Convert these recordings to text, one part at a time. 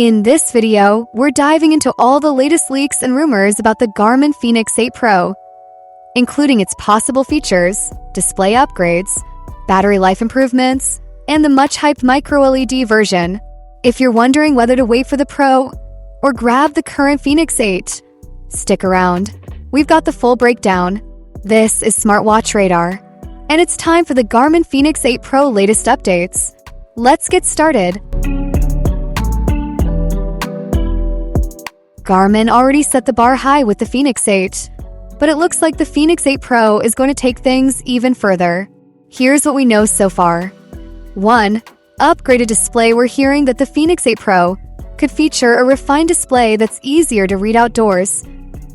In this video, we're diving into all the latest leaks and rumors about the Garmin Fenix 8 Pro, including its possible features, display upgrades, battery life improvements, and the much-hyped MicroLED version. If you're wondering whether to wait for the Pro or grab the current Fenix 8, stick around. We've got the full breakdown. This is SmartWatch Radar, and it's time for the Garmin Fenix 8 Pro latest updates. Let's get started. Garmin already set the bar high with the Fenix 8, but it looks like the Fenix 8 Pro is going to take things even further. Here's what we know so far. 1. Upgraded display. We're hearing that the Fenix 8 Pro could feature a refined display that's easier to read outdoors.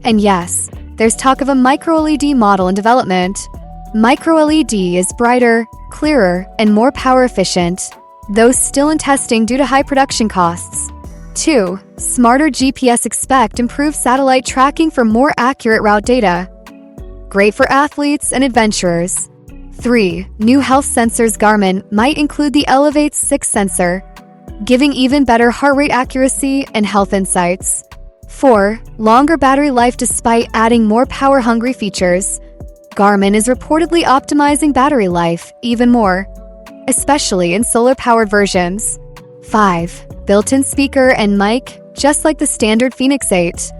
And yes, there's talk of a MicroLED model in development. MicroLED is brighter, clearer, and more power efficient, though still in testing due to high production costs. 2. Smarter GPS. Expect improved satellite tracking for more accurate route data. Great for athletes and adventurers. 3. New health sensors. Garmin might include the Elevate 6 sensor, giving even better heart rate accuracy and health insights. 4. Longer battery life. Despite adding more power-hungry features, Garmin is reportedly optimizing battery life even more, especially in solar-powered versions. 5. Built-in speaker and mic. Just like the standard Fenix 8,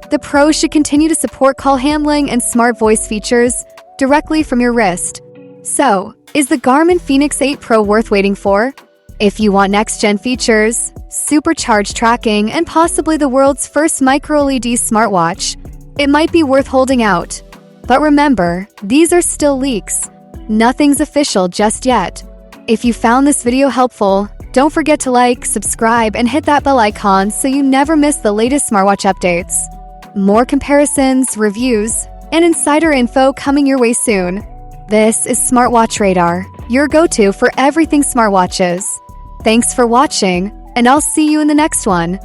the Pro should continue to support call handling and smart voice features directly from your wrist. So, is the Garmin Fenix 8 Pro worth waiting for? If you want next-gen features, supercharged tracking, and possibly the world's first MicroLED smartwatch, it might be worth holding out. But remember, these are still leaks. Nothing's official just yet. If you found this video helpful, don't forget to like, subscribe, and hit that bell icon so you never miss the latest smartwatch updates. More comparisons, reviews, and insider info coming your way soon. This is SmartWatch Radar, your go-to for everything smartwatches. Thanks for watching, and I'll see you in the next one.